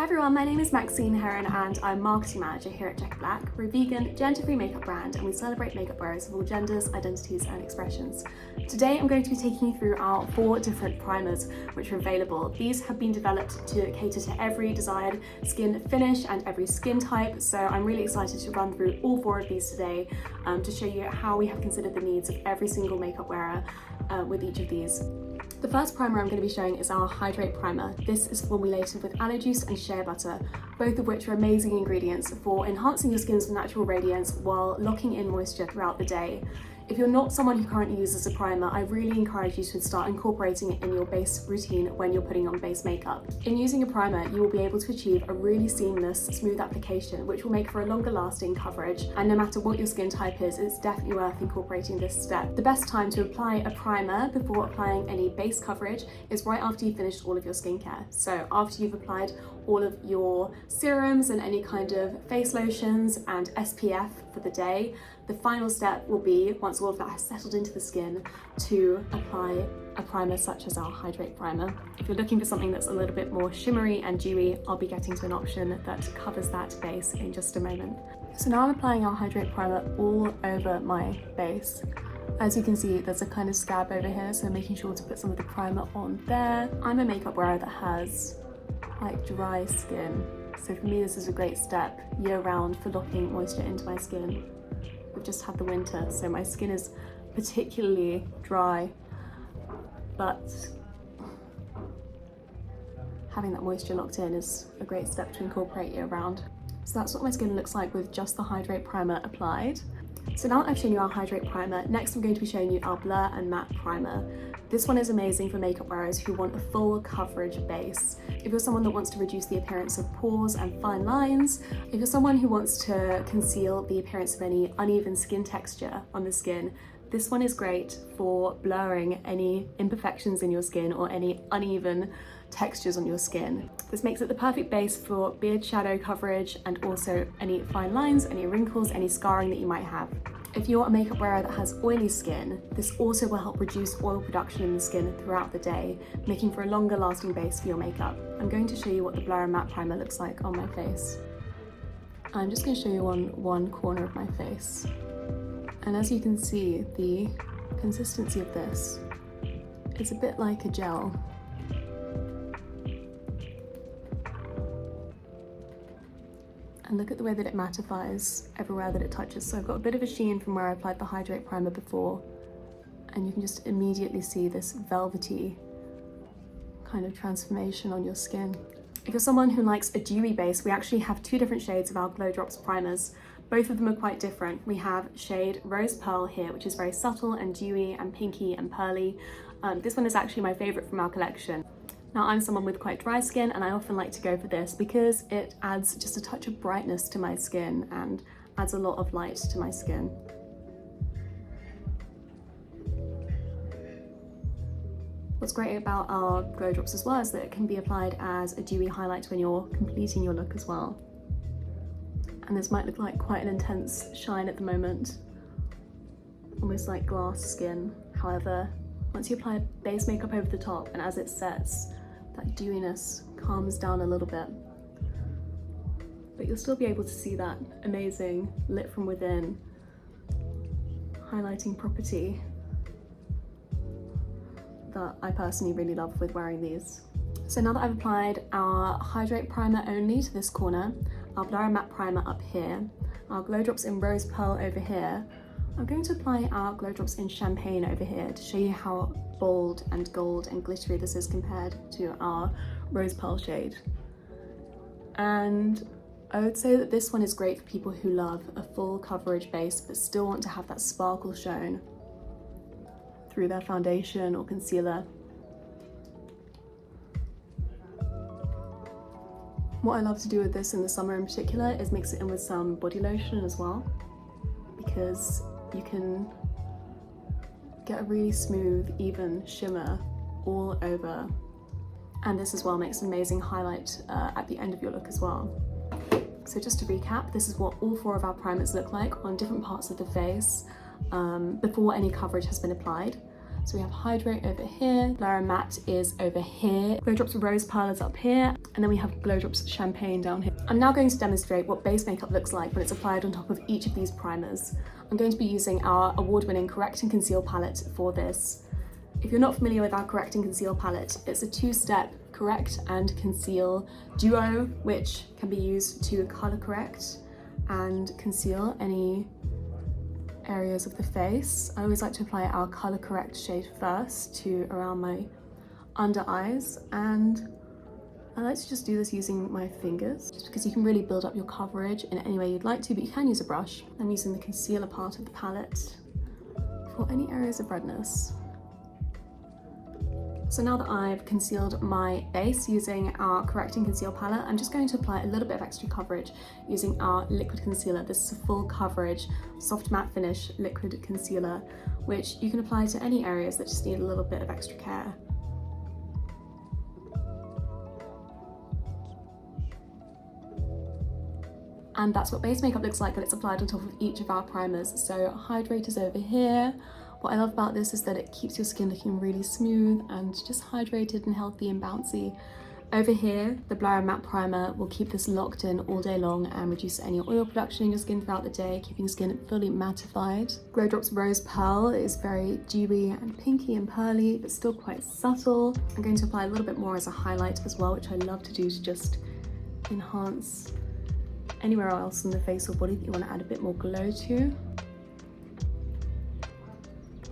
Hi everyone, my name is Maxine Heron and I'm marketing manager here at Jecca Blac. We're a vegan, gender-free makeup brand and we celebrate makeup wearers of all genders, identities and expressions. Today I'm going to be taking you through our 4 different primers which are available. These have been developed to cater to every desired skin finish and every skin type, so I'm really excited to run through all 4 of these today to show you how we have considered the needs of every single makeup wearer with each of these. The first primer I'm going to be showing is our Hydrate Primer. This is formulated with aloe juice and shea butter, both of which are amazing ingredients for enhancing your skin's natural radiance while locking in moisture throughout the day. If you're not someone who currently uses a primer, I really encourage you to start incorporating it in your base routine when you're putting on base makeup. In using a primer, you will be able to achieve a really seamless, smooth application, which will make for a longer lasting coverage. And no matter what your skin type is, it's definitely worth incorporating this step. The best time to apply a primer before applying any base coverage is right after you've finished all of your skincare. So after you've applied all of your serums and any kind of face lotions and SPF for the day, the final step will be, once all of that has settled into the skin, to apply a primer such as our Hydrate Primer. If you're looking for something that's a little bit more shimmery and dewy, I'll be getting to an option that covers that base in just a moment. So now I'm applying our Hydrate Primer all over my base. As you can see, there's a kind of scab over here, so making sure to put some of the primer on there. I'm a makeup wearer that has like dry skin, so for me this is a great step year round for locking moisture into my skin. We've just had the winter, so my skin is particularly dry, but having that moisture locked in is a great step to incorporate year round. So that's what my skin looks like with just the Hydrate Primer applied. So now that I've shown you our Hydrate Primer, next I'm going to be showing you our Blur and Matte Primer. This one is amazing for makeup wearers who want a full coverage base. If you're someone that wants to reduce the appearance of pores and fine lines, if you're someone who wants to conceal the appearance of any uneven skin texture on the skin, this one is great for blurring any imperfections in your skin or any uneven textures on your skin. This makes it the perfect base for beard shadow coverage and also any fine lines, any wrinkles, any scarring that you might have. If you're a makeup wearer that has oily skin, this also will help reduce oil production in the skin throughout the day, making for a longer lasting base for your makeup. I'm going to show you what the Blur and Matte Primer looks like on my face. I'm just going to show you on one corner of my face. And as you can see, the consistency of this is a bit like a gel. And look at the way that it mattifies everywhere that it touches. So I've got a bit of a sheen from where I applied the Hydrate Primer before, and you can just immediately see this velvety kind of transformation on your skin. If you're someone who likes a dewy base, we actually have 2 different shades of our Glow Drops primers. Both of them are quite different. We have shade Rose Pearl here, which is very subtle and dewy and pinky and pearly. This one is actually my favorite from our collection. Now I'm someone with quite dry skin and I often like to go for this because it adds just a touch of brightness to my skin and adds a lot of light to my skin. What's great about our Glow Drops as well is that it can be applied as a dewy highlight when you're completing your look as well. And this might look like quite an intense shine at the moment, almost like glass skin. However, once you apply base makeup over the top and as it sets, that dewiness calms down a little bit. But you'll still be able to see that amazing lit from within highlighting property that I personally really love with wearing these. So now that I've applied our Hydrate Primer only to this corner, our Blur and Matte Primer up here, our Glow Drops in Rose Pearl over here, I'm going to apply our Glow Drops in Champagne over here to show you how bold and gold and glittery this is compared to our Rose Pearl shade. And I would say that this one is great for people who love a full coverage base but still want to have that sparkle shown through their foundation or concealer. What I love to do with this in the summer in particular is mix it in with some body lotion as well, because you can get a really smooth, even shimmer all over. And this as well makes an amazing highlight at the end of your look as well. So just to recap, this is what all 4 of our primers look like on different parts of the face before any coverage has been applied. So we have Hydrate over here, Blur and Matte is over here, Glow Drops Rose Pearl is up here, and then we have Glow Drops Champagne down here. I'm now going to demonstrate what base makeup looks like when it's applied on top of each of these primers. I'm going to be using our award-winning Correct and Conceal palette for this. If you're not familiar with our Correct and Conceal palette, it's a two-step correct and conceal duo, which can be used to color correct and conceal any areas of the face. I always like to apply our color correct shade first to around my under eyes, and I like to just do this using my fingers, just because you can really build up your coverage in any way you'd like to, but you can use a brush. I'm using the concealer part of the palette for any areas of redness. So now that I've concealed my base using our Correct and Conceal palette, I'm just going to apply a little bit of extra coverage using our liquid concealer. This is a full coverage, soft matte finish liquid concealer, which you can apply to any areas that just need a little bit of extra care. And that's what base makeup looks like when it's applied on top of each of our primers. So Hydrate is over here. What I love about this is that it keeps your skin looking really smooth and just hydrated and healthy and bouncy. Over here, the Blur and Matte Primer will keep this locked in all day long and reduce any oil production in your skin throughout the day, keeping skin fully mattified. Glow Drops Rose Pearl is very dewy and pinky and pearly, but still quite subtle. I'm going to apply a little bit more as a highlight as well, which I love to do to just enhance anywhere else in the face or body that you want to add a bit more glow to.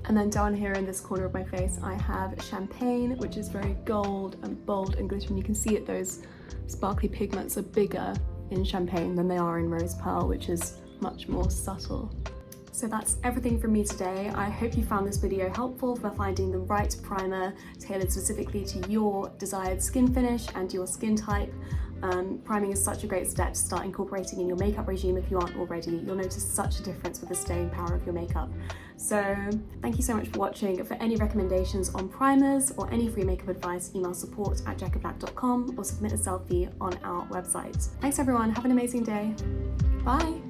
And then down here in this corner of my face, I have Champagne, which is very gold and bold and glittering. You can see it, those sparkly pigments are bigger in Champagne than they are in Rose Pearl, which is much more subtle. So that's everything from me today. I hope you found this video helpful for finding the right primer tailored specifically to your desired skin finish and your skin type. Priming is such a great step to start incorporating in your makeup regime if you aren't already. You'll notice such a difference with the staying power of your makeup. So thank you so much for watching. For any recommendations on primers or any free makeup advice, email support@jeccablac.com or submit a selfie on our website. Thanks everyone, have an amazing day. Bye.